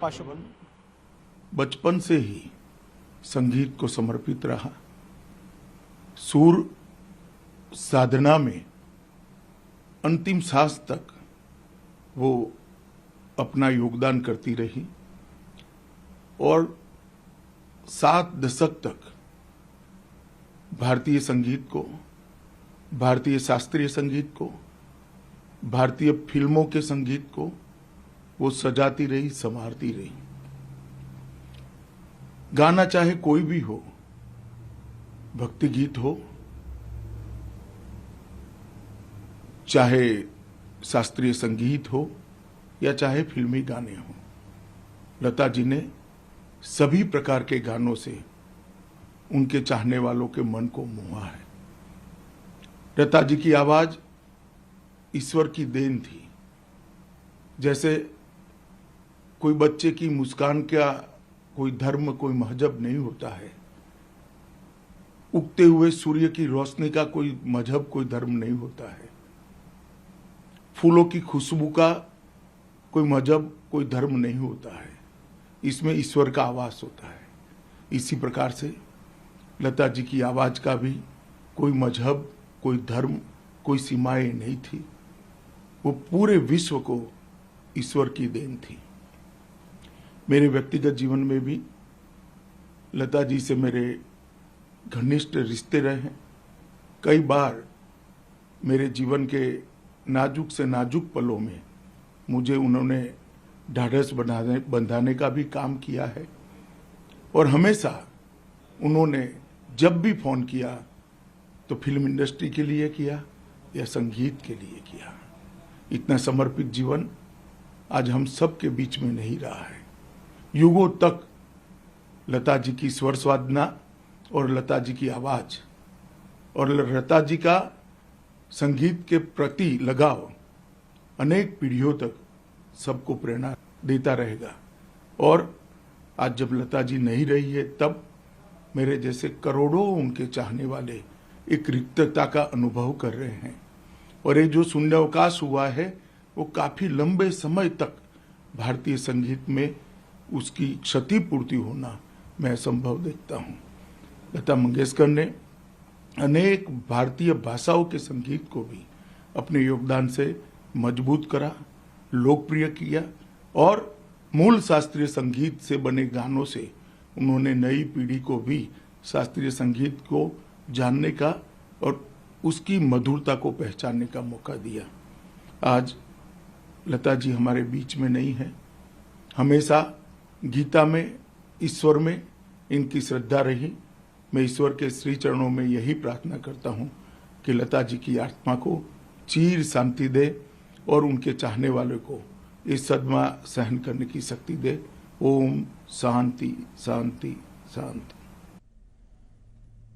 पाशुपत बचपन से ही संगीत को समर्पित रहा। सुर साधना में अंतिम सांस तक वो अपना योगदान करती रही और 7 दशक तक भारतीय संगीत को, भारतीय शास्त्रीय संगीत को, भारतीय फिल्मों के संगीत को वो सजाती रही, संवारती रही। गाना चाहे कोई भी हो, भक्ति गीत हो, चाहे शास्त्रीय संगीत हो या चाहे फिल्मी गाने हो, लता जी ने सभी प्रकार के गानों से उनके चाहने वालों के मन को मोहा है। लता जी की आवाज ईश्वर की देन थी। जैसे कोई बच्चे की मुस्कान का कोई धर्म, कोई मजहब नहीं होता है, उगते हुए सूर्य की रोशनी का कोई मजहब, कोई धर्म नहीं होता है, फूलों की खुशबू का कोई मजहब, कोई धर्म नहीं होता है, इसमें ईश्वर का आवास होता है। इसी प्रकार से लता जी की आवाज का भी कोई मजहब, कोई धर्म, कोई सीमाएं नहीं थी। वो पूरे विश्व को ईश्वर की देन थी। मेरे व्यक्तिगत जीवन में भी लता जी से मेरे घनिष्ठ रिश्ते रहे हैं। कई बार मेरे जीवन के नाजुक से नाजुक पलों में मुझे उन्होंने ढाढ़स बंधाने का भी काम किया है और हमेशा उन्होंने जब भी फोन किया तो फिल्म इंडस्ट्री के लिए किया या संगीत के लिए किया। इतना समर्पित जीवन आज हम सब के बीच में नहीं रहा है। युगों तक लता जी की स्वर साधना और लता जी की आवाज और लता जी का संगीत के प्रति लगाव अनेक पीढ़ियों तक सबको प्रेरणा देता रहेगा। और आज जब लता जी नहीं रही है, तब मेरे जैसे करोड़ों उनके चाहने वाले एक रिक्तता का अनुभव कर रहे हैं। और ये जो शून्यावकाश हुआ है वो काफी लंबे समय तक भारतीय संगीत में उसकी क्षतिपूर्ति होना मैं असंभव देखता हूँ। लता मंगेशकर ने अनेक भारतीय भाषाओं के संगीत को भी अपने योगदान से मजबूत करा, लोकप्रिय किया और मूल शास्त्रीय संगीत से बने गानों से उन्होंने नई पीढ़ी को भी शास्त्रीय संगीत को जानने का और उसकी मधुरता को पहचानने का मौका दिया। आज लता जी हमारे बीच में नहीं है। हमेशा गीता में, ईश्वर में इनकी श्रद्धा रही। मैं ईश्वर के श्री चरणों में यही प्रार्थना करता हूँ कि लता जी की आत्मा को चीर शांति दे और उनके चाहने वालों को इस सदमा सहन करने की शक्ति दे। ओम शांति शांति शांति।